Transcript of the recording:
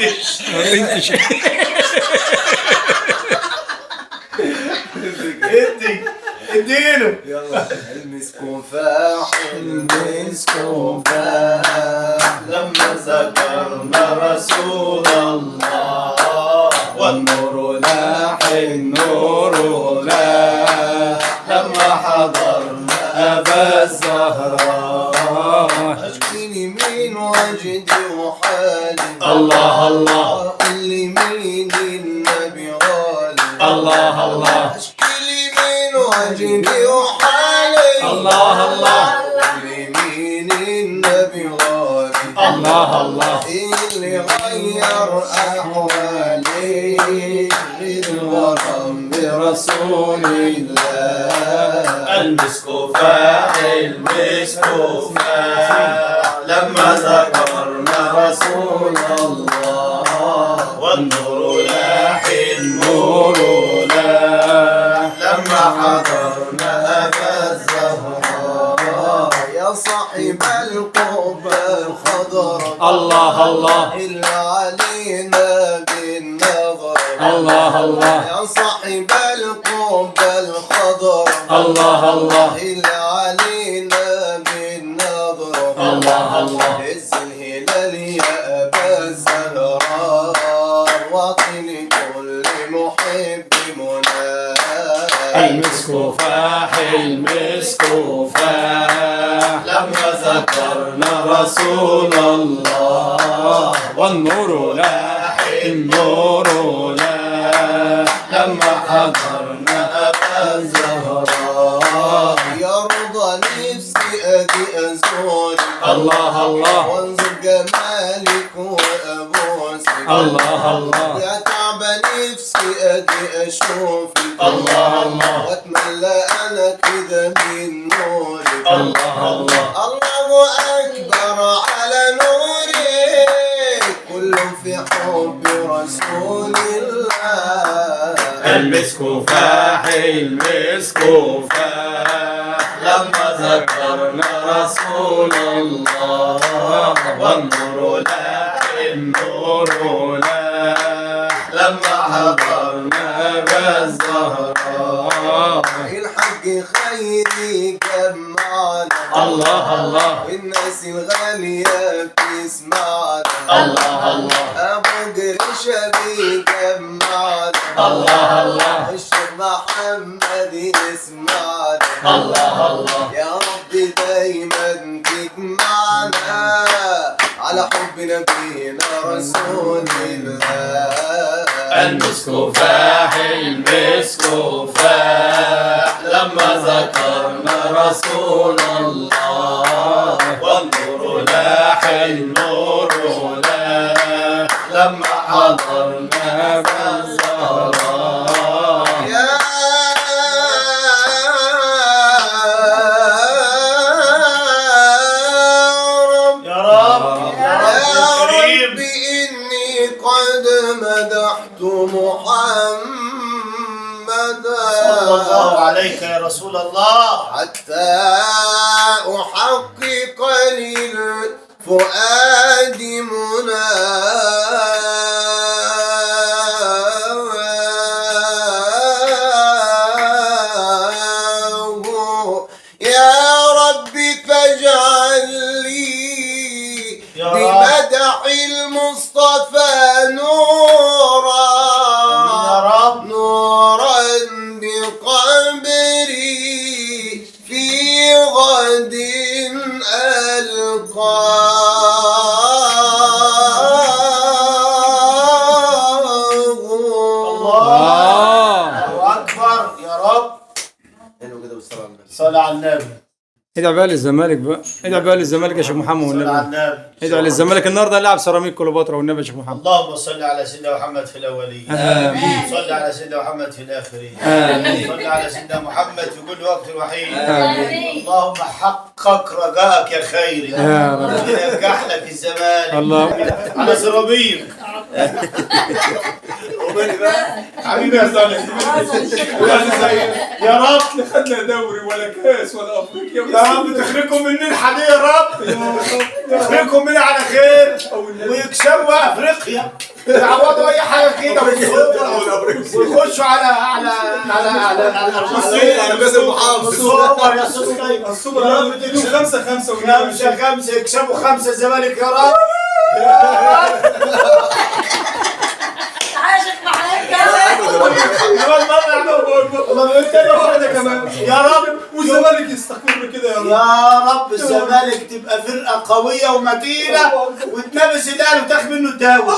انتش اديله يلا. المسك فاح المسك فاح لما ذكرنا رسول الله، والنور لاح النور لاح لما حضرنا أبا الزهراء. أشكيني من وجدي وحالي، الله الله اللي من النبي غالي، الله الله وجدي وحالي، الله الله من النبي غالي، الله الله اللي غير أحوالي غير الغرام برسول الله. المسك فاح المسك فاح لما ذكرنا رسول الله، والنور لاح النور لاح لما حضرنا أبا الزهراء. يا صاحب القبة الخضراء، الله الله إلا علينا بالنظر، الله الله يا صاحب القبة الخضراء، الله الله إلا علينا بالنظر، الله الله هز الهلال يا أبا الزهراء، واطني كل محب مناه. المسك فاح المسك فاح لما ذكرنا رسول الله، والنور لاح النور لاح لما حضرنا أبا الزهراء. يرضى نفسي أجي أزورك، الله الله وانظر جمالك وأبوسك، الله الله يا تعب نفسي أجي أشوفك، الله الله وأتمنى أنا كده من نورك. الله الله الله أكبر على نورك، كل في حب رسول الله. المسك فاح المسك فاح لما ذكرنا رسول الله، والنور لاح النور لاح لما حضرنا أبا الزهراء. الحق خيري جمعنا، الله الله والناس الغالية بتسمعنا، الله الله أبو قريشة بيجمعنا، الله الله الشيخ محمد يسمعنا، الله الله يا رب دايما تجمعنا على حب نبينا رسول الله. المسك فاح المسك فاح لما ذكرنا رسول الله، والنور لاح النور لاح لما حضرنا أبا الزهراء. يا رب يا رب يا رب يا الكريم. رب إني قد مدحت محمدا، صلى الله عليك يا رسول الله، حتى أحقق للفؤاد مناه. يا ربي فاجعل لي يا رب. بمدح المصطفى نورا، يا رب. نورا بقبري في غد الله أكبر يا رب. صل على النبي، ادعي بقى للزمالك بقى، ادعي بقى للزمالك يا شيخ محمد صل على والنبي، النبي. ادعي للزمالك النهارده هنلعب سيراميك كليوباترا والنبي يا شيخ محمد. اللهم صل على سيدنا محمد في الأولين، آمين. صل على سيدنا محمد في الآخرين، آمين. صل على سيدنا محمد في كل وقت وحين. آمين. اللهم حقق رجاءك يا خيري، يا رب. ينجح لك الزمان الله. على سرابيك. حبيبي يا صالح، يا رب خدنا دوري ولا كاس ولا افريقيا يا رب تخرجكم من النحة دي، يا رب تخرجكم منها على خير ويكسبوا افريقيا. يعوضوا اي حاجه كده ويخشوا على بس المحافظ السوبر يا استاذ طيب. السوبر يا رب تكسب 5-5 5 يكسبوا 5 الزمالك يا رب. عاشق معاك يا رب والزمالك يستقر كده يا رب. يا رب الزمالك تبقى فرقه قويه ومتينه وتنافس الاهلي وتاخد منه الدوري.